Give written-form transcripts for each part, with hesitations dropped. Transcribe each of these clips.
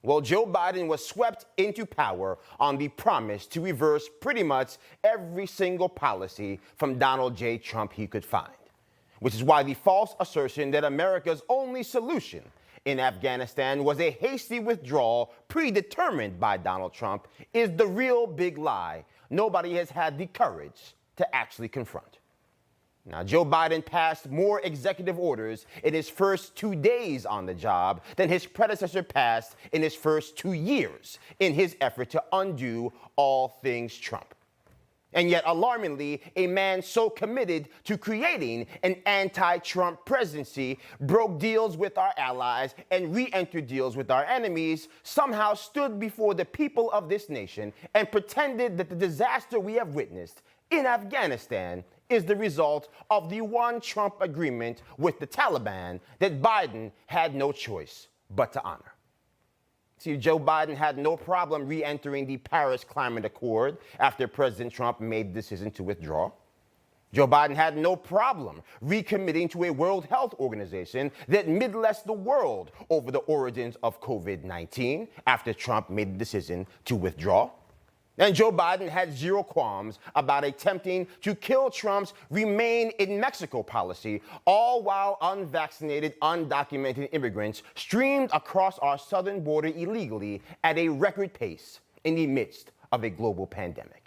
Well, Joe Biden was swept into power on the promise to reverse pretty much every single policy from Donald J. Trump he could find, which is why the false assertion that America's only solution in Afghanistan was a hasty withdrawal predetermined by Donald Trump is the real big lie nobody has had the courage to actually confront. Now, Joe Biden passed more executive orders in his first 2 days on the job than his predecessor passed in his first 2 years in his effort to undo all things Trump. And yet, alarmingly, a man so committed to creating an anti-Trump presidency broke deals with our allies and re-entered deals with our enemies, somehow stood before the people of this nation and pretended that the disaster we have witnessed in Afghanistan is the result of the one Trump agreement with the Taliban that Biden had no choice but to honor. See, Joe Biden had no problem re-entering the Paris Climate Accord after President Trump made the decision to withdraw. Joe Biden had no problem recommitting to a World Health Organization that midlessed the world over the origins of COVID-19 after Trump made the decision to withdraw. And Joe Biden had zero qualms about attempting to kill Trump's Remain in Mexico policy, all while unvaccinated, undocumented immigrants streamed across our southern border illegally at a record pace in the midst of a global pandemic.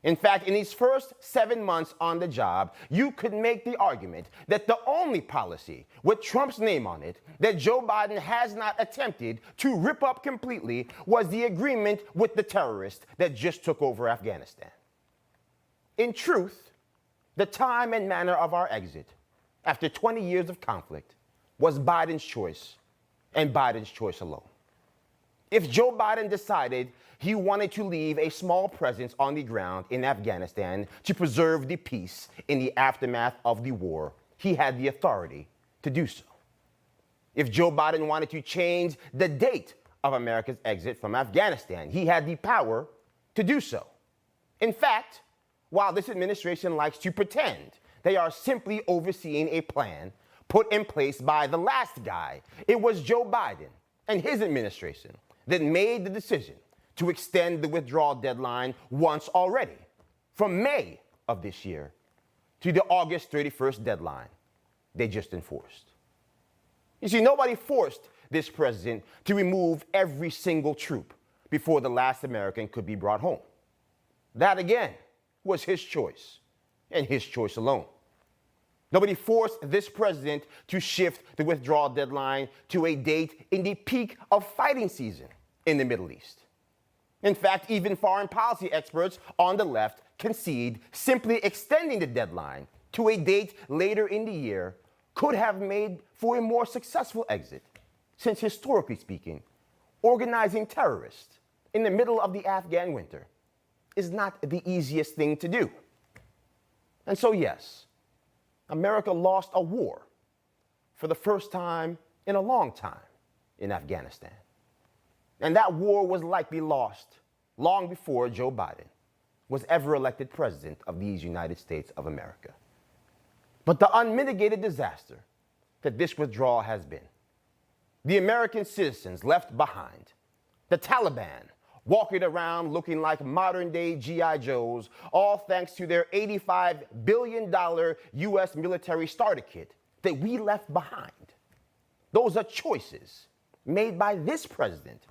In fact, in his first 7 months on the job, you could make the argument that the only policy with Trump's name on it that Joe Biden has not attempted to rip up completely was the agreement with the terrorists that just took over Afghanistan. In truth, the time and manner of our exit after 20 years of conflict was Biden's choice and Biden's choice alone. If Joe Biden decided he wanted to leave a small presence on the ground in Afghanistan to preserve the peace in the aftermath of the war, he had the authority to do so. If Joe Biden wanted to change the date of America's exit from Afghanistan, he had the power to do so. In fact, while this administration likes to pretend they are simply overseeing a plan put in place by the last guy, it was Joe Biden and his administration that made the decision to extend the withdrawal deadline once already, from May of this year to the August 31st deadline they just enforced. You see, nobody forced this president to remove every single troop before the last American could be brought home. That, again, was his choice, and his choice alone. Nobody forced this president to shift the withdrawal deadline to a date in the peak of fighting season in the Middle East. In fact, even foreign policy experts on the left concede simply extending the deadline to a date later in the year could have made for a more successful exit, since historically speaking, organizing terrorists in the middle of the Afghan winter is not the easiest thing to do. And so, yes, America lost a war for the first time in a long time in Afghanistan. And that war was likely lost long before Joe Biden was ever elected president of these United States of America. But the unmitigated disaster that this withdrawal has been, the American citizens left behind, the Taliban walking around looking like modern-day G.I. Joes, all thanks to their $85 billion U.S. military starter kit that we left behind. Those are choices made by this president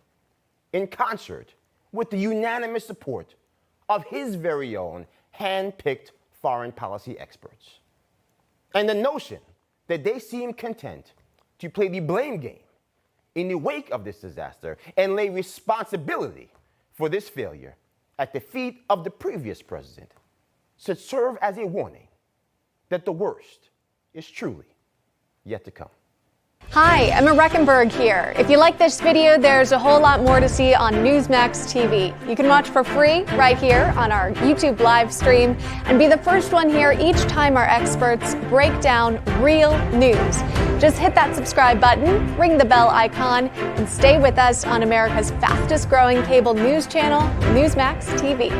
in concert with the unanimous support of his very own hand-picked foreign policy experts. And the notion that they seem content to play the blame game in the wake of this disaster and lay responsibility for this failure at the feet of the previous president should serve as a warning that the worst is truly yet to come. Hi, Emma Reckenberg here. If you like this video, there's a whole lot more to see on Newsmax TV. You can watch for free right here on our YouTube live stream and be the first one here each time our experts break down real news. Just hit that subscribe button, ring the bell icon, and stay with us on America's fastest growing cable news channel, Newsmax TV.